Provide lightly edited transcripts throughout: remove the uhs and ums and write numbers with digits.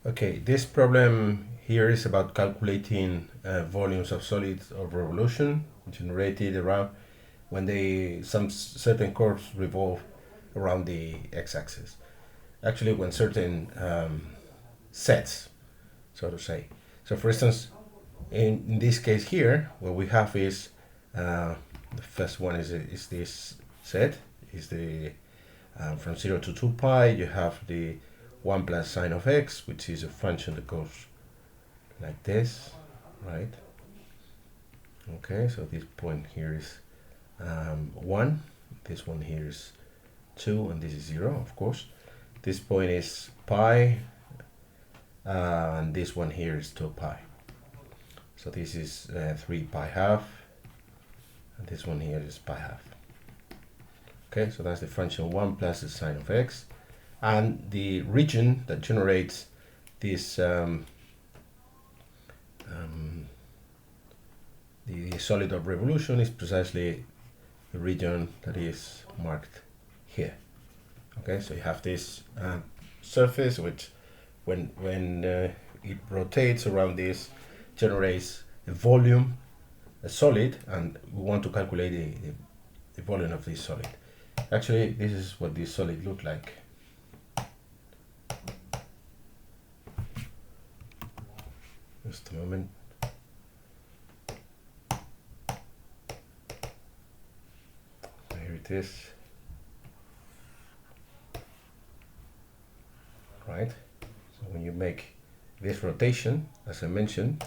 Okay, this problem here is about calculating volumes of solids of revolution generated around when some certain curves revolve around the x-axis. Actually, when certain sets, so to say. So, for instance, in this case here, what we have is the first one is this set is the from 0 to 2 pi. You have the 1 plus sine of x, which is a function that goes like this, right? Okay, so this point here is 1, this one here is 2, and this is 0, of course. This point is pi, and this one here is 2 pi. So this is 3 pi half, and this one here is pi half. Okay, so that's the function 1 plus the sine of x. And the region that generates this the solid of revolution is precisely the region that is marked here. Okay, so you have this surface which when it rotates around this generates a volume, a solid, and we want to calculate the volume of this solid. Actually, this is what this solid looked like. Just a moment. Here it is. Right? So when you make this rotation, as I mentioned,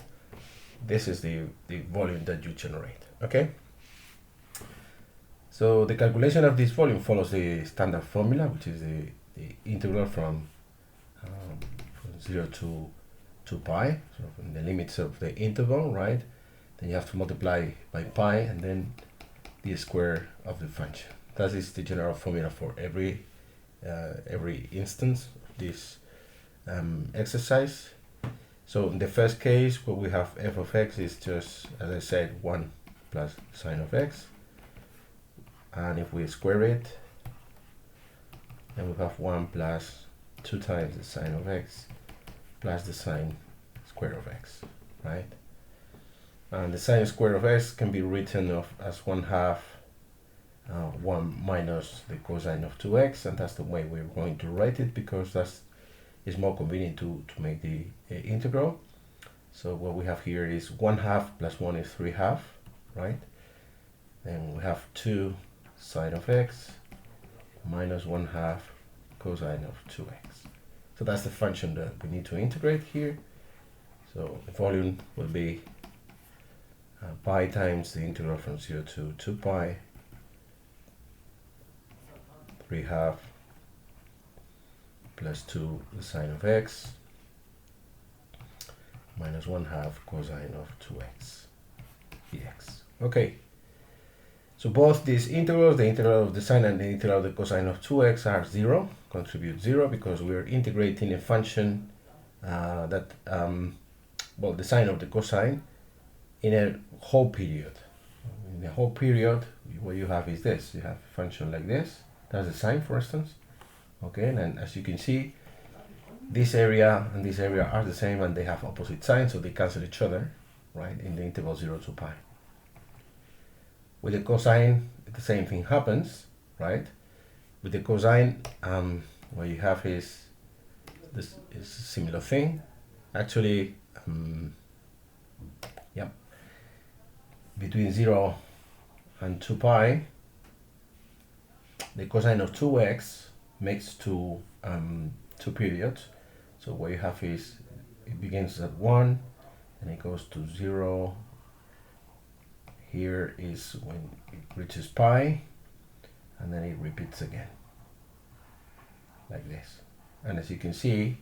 this is the volume that you generate. Okay? So the calculation of this volume follows the standard formula, which is the integral from 0 to 2 pi, so from the limits of the interval, right? Then you have to multiply by pi and then the square of the function. That is the general formula for every instance of this exercise. So in the first case, what we have f of x is just, as I said, 1 plus sine of x. And if we square it, then we have 1 plus 2 times the sine of x plus the sine square of x, right? And the sine square of x can be written as 1/2 1 minus the cosine of 2x, and that's the way we're going to write it because is more convenient to make the integral. So what we have here is 1/2 plus 1 is 3/2, right? Then we have 2 sine of x minus 1/2 cosine of 2x. So that's the function that we need to integrate here. So the volume will be pi times the integral from 0 to 2 pi, 3/2 plus 2 the sine of x minus 1/2 cosine of 2x dx. Okay, so both these integrals, the integral of the sine and the integral of the cosine of 2x, are 0, contribute 0, because we're integrating a function that, well, the sine of the cosine in a whole period. In the whole period, what you have is this. You have a function like this. That's the sine, for instance. Okay, and as you can see, this area and this area are the same and they have opposite signs, so they cancel each other, right, in the interval 0 to pi. With the cosine, the same thing happens, right? With the cosine, what you have is this is a similar thing. Actually, between 0 and 2 pi, the cosine of 2x makes two periods. So what you have is, it begins at 1 and it goes to 0. Here is when it reaches pi, and then it repeats again, like this. And as you can see,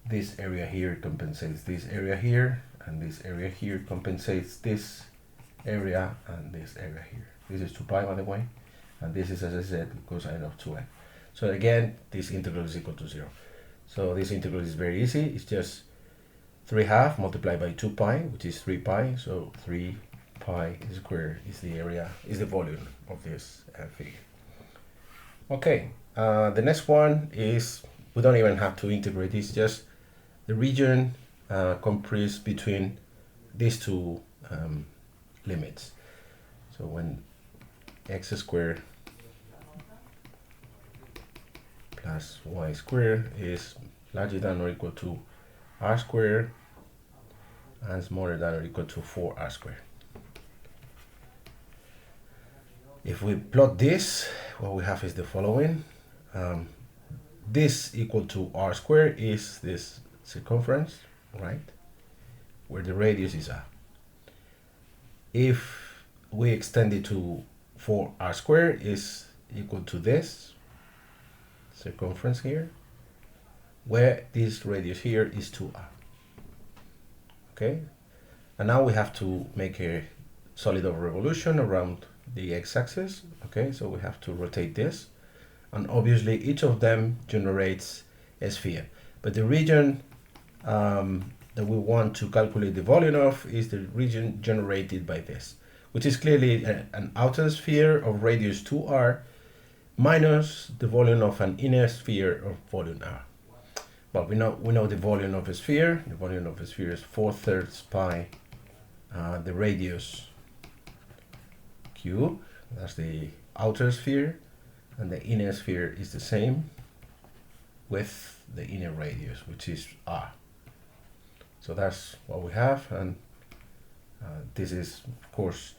this area here compensates this area here, and this area here compensates this area and this area here. This is 2 pi, by the way, and this is, as I said, cosine of 2x. So again, this integral is equal to 0. So this integral is very easy. It's just 3/2 multiplied by 2 pi, which is 3 pi. So 3 pi squared is the area, is the volume of this figure. Okay, the next one is, we don't even have to integrate, it's just the region comprises between these two limits. So when x squared plus y squared is larger than or equal to r squared and smaller than or equal to 4r squared. If we plot this, what we have is the following. This equal to r squared is this circumference, right? Where the radius is r. If we extend it to 4r squared is equal to this circumference here, where this radius here is 2r. Okay, and now we have to make a solid of revolution around the x-axis. Okay, so we have to rotate this, and obviously each of them generates a sphere, but the region that we want to calculate the volume of is the region generated by this, which is clearly an outer sphere of radius 2r minus the volume of an inner sphere of volume r. Well, we know the volume of a sphere. The volume of a sphere is 4/3 pi the radius cube. That's the outer sphere, and the inner sphere is the same with the inner radius, which is r. So that's what we have, and this is of course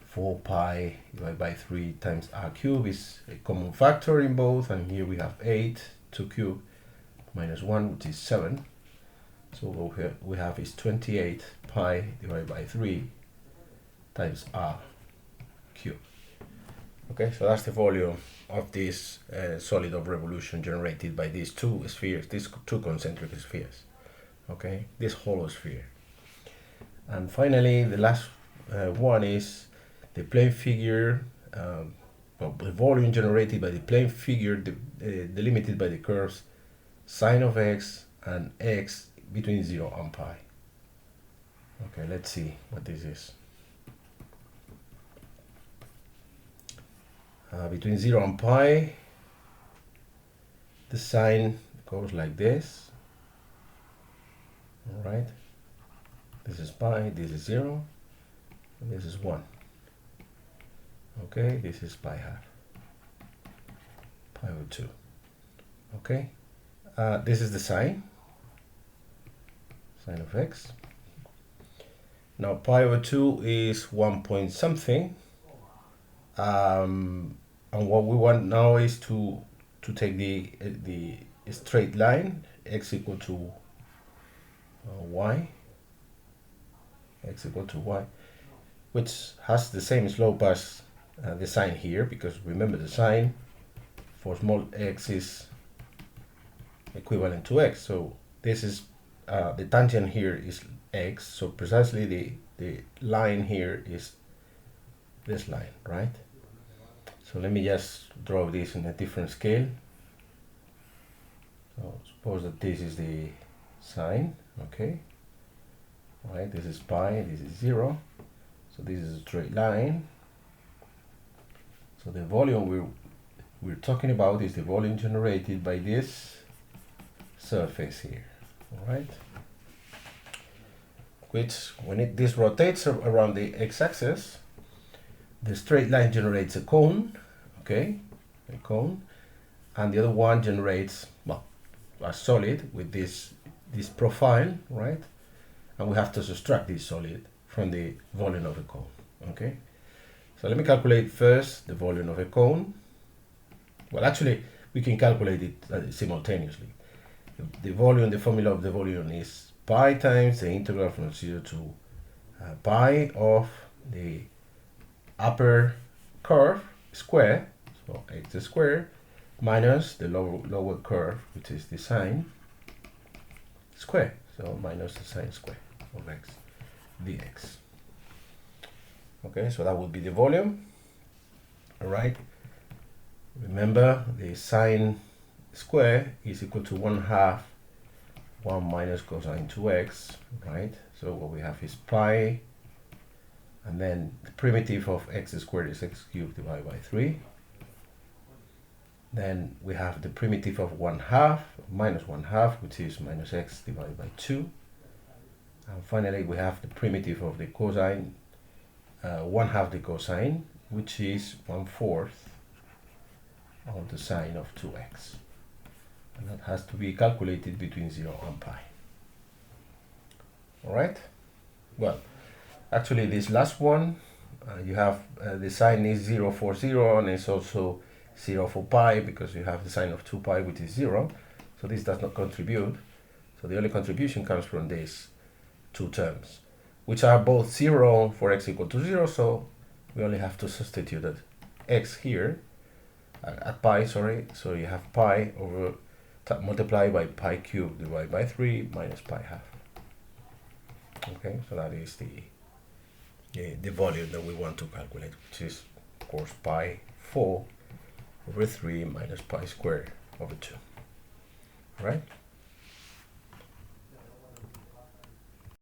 4 pi divided by 3 times r cube is a common factor in both, and here we have 8 to cube minus 1, which is 7. So what we have is 28 pi divided by 3 times r cube. Okay, so that's the volume of this solid of revolution generated by these two spheres, these two concentric spheres. Okay, this hollow sphere. And finally, the last one is the plane figure, well, the volume generated by the plane figure delimited by the curves sine of x and x between 0 and pi. Okay, let's see what this is. Between 0 and pi, the sine goes like this. All right, this is pi, this is 0, and this is 1. Okay, this is pi half, pi over 2. Okay, this is the sine of x. Now pi over 2 is 1 point something, and what we want now is to take the straight line x equal to y, x equal to y, which has the same slope as the sine here, because remember the sine for small x is equivalent to x. So this is the tangent here is x, so precisely the line here is this line, right? So let me just draw this in a different scale. So suppose that this is the sine, okay, right? This is pi, this is 0, so this is a straight line. So the volume we're talking about is the volume generated by this surface here, all right? Which, when this rotates around the x-axis, the straight line generates a cone, okay, a cone, and the other one generates, well, a solid with this profile, right? And we have to subtract this solid from the volume of a cone, okay? So let me calculate first the volume of a cone. Well, actually, we can calculate it simultaneously. The volume, the formula of the volume is pi times the integral from 0 to pi of the upper curve square, so x squared, minus the lower curve, which is the sine square, so minus the sine square of x dx. Okay, so that would be the volume. All right, remember the sine square is equal to 1/2 1 minus cosine 2x, right? So what we have is pi, and then the primitive of x squared is x cubed divided by 3, Then we have the primitive of 1/2 minus 1/2, which is minus x divided by 2. And finally, we have the primitive of the cosine, 1/2 the cosine, which is 1/4 of the sine of 2x. And that has to be calculated between 0 and pi. All right? Well, actually, this last one, you have the sine is 0 for 0, and it's also 0 for pi, because you have the sine of 2 pi, which is 0. So this does not contribute. So the only contribution comes from these two terms, which are both 0 for x equal to 0. So we only have to substitute it x here at pi, sorry. So you have pi over multiplied by pi cubed divided by 3 minus pi half. Okay, so that is the volume that we want to calculate, which is, of course, pi 4 over 3 minus pi squared over 2. All right?